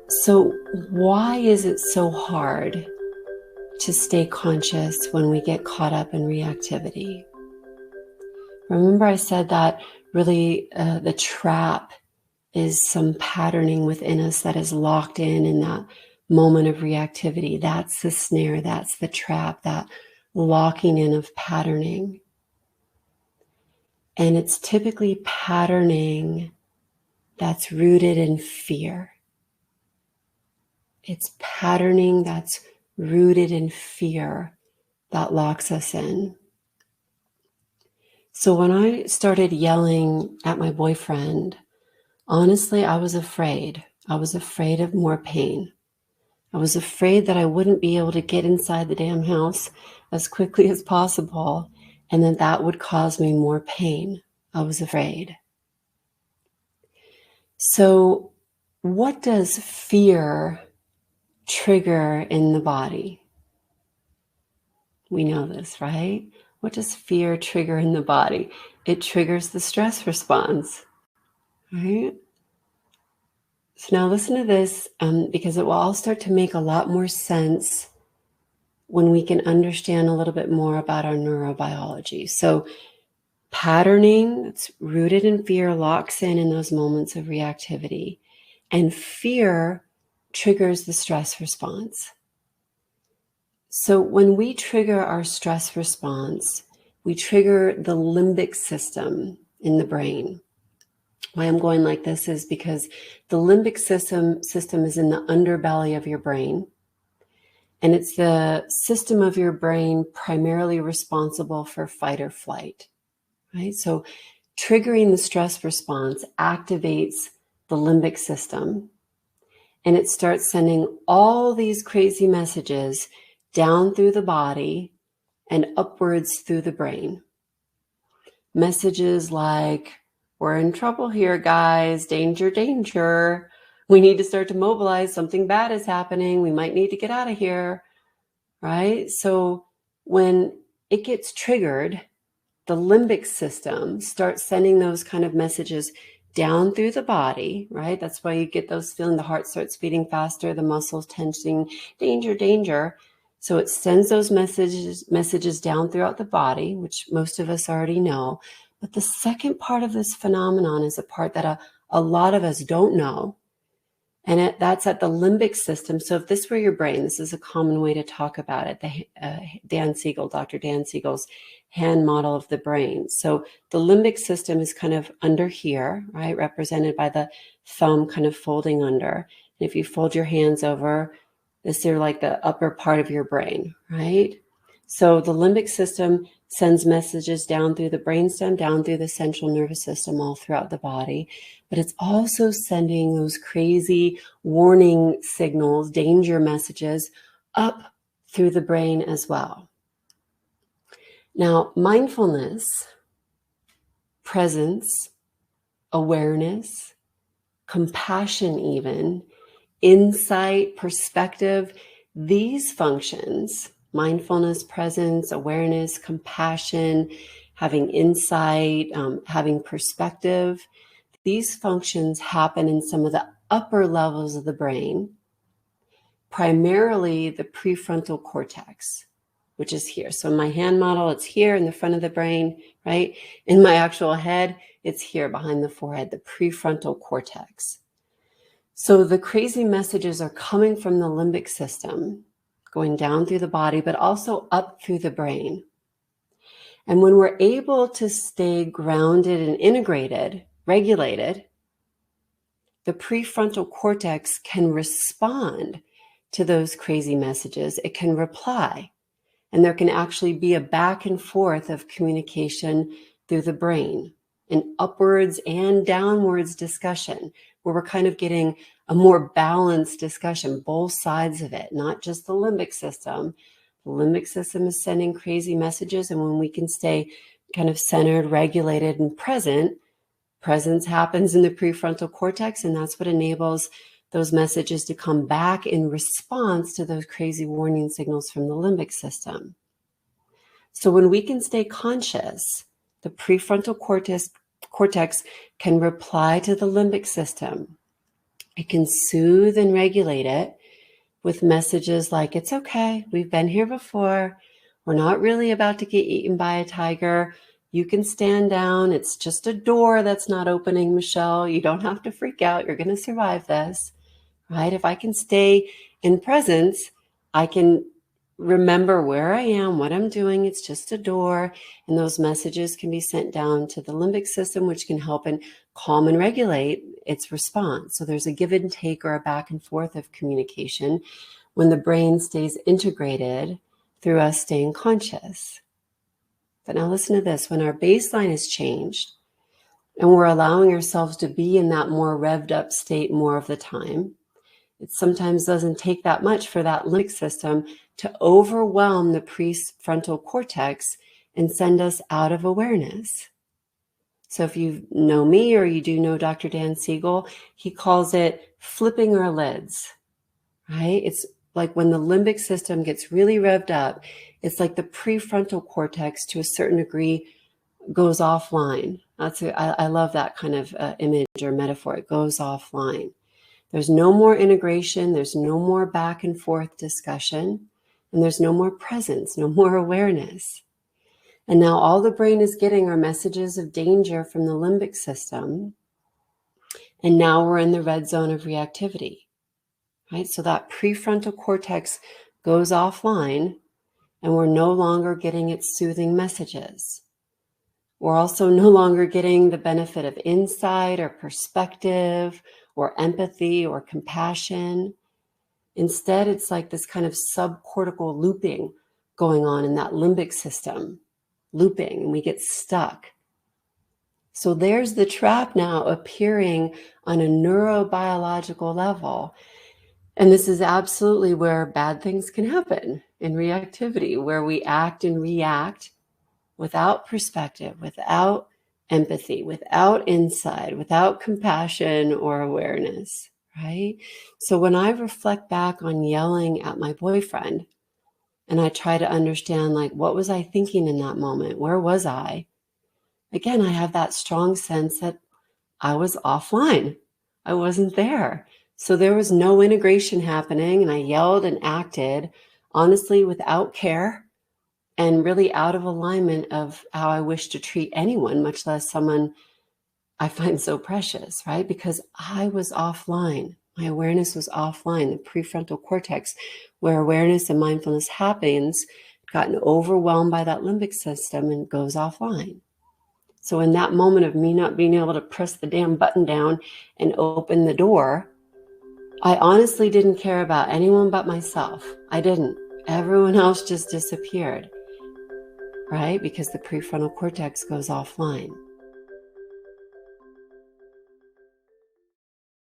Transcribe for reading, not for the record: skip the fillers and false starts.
So, why is it so hard to stay conscious when we get caught up in reactivity? Remember, I said that really the trap is some patterning within us that is locked in that moment of reactivity. That's the snare, that's the trap, that locking in of patterning. And it's typically patterning that's rooted in fear. It's patterning that's rooted in fear that locks us in. So when I started yelling at my boyfriend, honestly, I was afraid. I was afraid of more pain. I was afraid that I wouldn't be able to get inside the damn house as quickly as possible, and that would cause me more pain. I was afraid. So what does fear trigger in the body? We know this, right? What does fear trigger in the body? It triggers the stress response, right? So now listen to this because it will all start to make a lot more sense when we can understand a little bit more about our neurobiology. So patterning that's rooted in fear locks in those moments of reactivity, and fear triggers the stress response. So when we trigger our stress response, we trigger the limbic system in the brain. Why I'm going like this is because the limbic system is in the underbelly of your brain. And it's the system of your brain primarily responsible for fight or flight, right? So triggering the stress response activates the limbic system, and it starts sending all these crazy messages down through the body and upwards through the brain. Messages like, we're in trouble here, guys, danger, danger. We need to start to mobilize, something bad is happening. We might need to get out of here, right? So when it gets triggered, the limbic system starts sending those kind of messages down through the body, right? That's why you get those feeling, the heart starts beating faster, the muscles tensing, danger, danger. So it sends those messages down throughout the body, which most of us already know. But the second part of this phenomenon is a part that a lot of us don't know. And that's at the limbic system. So if this were your brain, this is a common way to talk about it. Dr. Dan Siegel's hand model of the brain. So the limbic system is kind of under here, right? Represented by the thumb kind of folding under. And if you fold your hands over, this is like the upper part of your brain, right? So the limbic system sends messages down through the brainstem, down through the central nervous system, all throughout the body. But it's also sending those crazy warning signals, danger messages up through the brain as well. Now, mindfulness, presence, awareness, compassion even, insight, perspective, these functions, mindfulness, presence, awareness, compassion, having insight, having perspective, these functions happen in some of the upper levels of the brain, primarily the prefrontal cortex, which is here. So in my hand model, it's here in the front of the brain, right? In my actual head, it's here behind the forehead, the prefrontal cortex. So the crazy messages are coming from the limbic system, going down through the body, but also up through the brain. And when we're able to stay grounded and integrated, regulated, the prefrontal cortex can respond to those crazy messages. It can reply. And there can actually be a back and forth of communication through the brain, an upwards and downwards discussion where we're kind of getting a more balanced discussion, both sides of it, not just the limbic system. The limbic system is sending crazy messages, and when we can stay kind of centered, regulated, and presence happens in the prefrontal cortex, and that's what enables those messages to come back in response to those crazy warning signals from the limbic system. So when we can stay conscious, the prefrontal cortex can reply to the limbic system. It can soothe and regulate it with messages like, it's okay, we've been here before. We're not really about to get eaten by a tiger. You can stand down. It's just a door that's not opening, Michelle. You don't have to freak out. You're going to survive this, right? If I can stay in presence, I can remember where I am, what I'm doing. It's just a door. And those messages can be sent down to the limbic system, which can help and calm and regulate its response. So there's a give and take or a back and forth of communication when the brain stays integrated through us staying conscious. But now listen to this. When our baseline is changed and we're allowing ourselves to be in that more revved up state more of the time, it sometimes doesn't take that much for that limbic system to overwhelm the prefrontal cortex and send us out of awareness. So if you know me or you do know Dr. Dan Siegel, he calls it flipping our lids, right? It's like when the limbic system gets really revved up, it's like the prefrontal cortex to a certain degree goes offline. I love that kind of image or metaphor. It goes offline. There's no more integration. There's no more back and forth discussion. And there's no more presence, no more awareness. And now all the brain is getting are messages of danger from the limbic system. And now we're in the red zone of reactivity, right? So that prefrontal cortex goes offline and we're no longer getting its soothing messages. We're also no longer getting the benefit of insight or perspective or empathy or compassion. Instead, it's like this kind of subcortical looping going on in that limbic system, looping, and we get stuck. So there's the trap now appearing on a neurobiological level. And this is absolutely where bad things can happen in reactivity, where we act and react without perspective, without empathy, without insight, without compassion or awareness, right? So when I reflect back on yelling at my boyfriend and I try to understand, like, what was I thinking in that moment? Where was I? Again, I have that strong sense that I was offline. I wasn't there. So there was no integration happening, and I yelled and acted honestly without care and really out of alignment of how I wish to treat anyone, much less someone I find so precious, right? Because I was offline. My awareness was offline. The prefrontal cortex, where awareness and mindfulness happens, gotten overwhelmed by that limbic system and goes offline. So in that moment of me not being able to press the damn button down and open the door, I honestly didn't care about anyone but myself. I didn't. Everyone else just disappeared, right? Because the prefrontal cortex goes offline.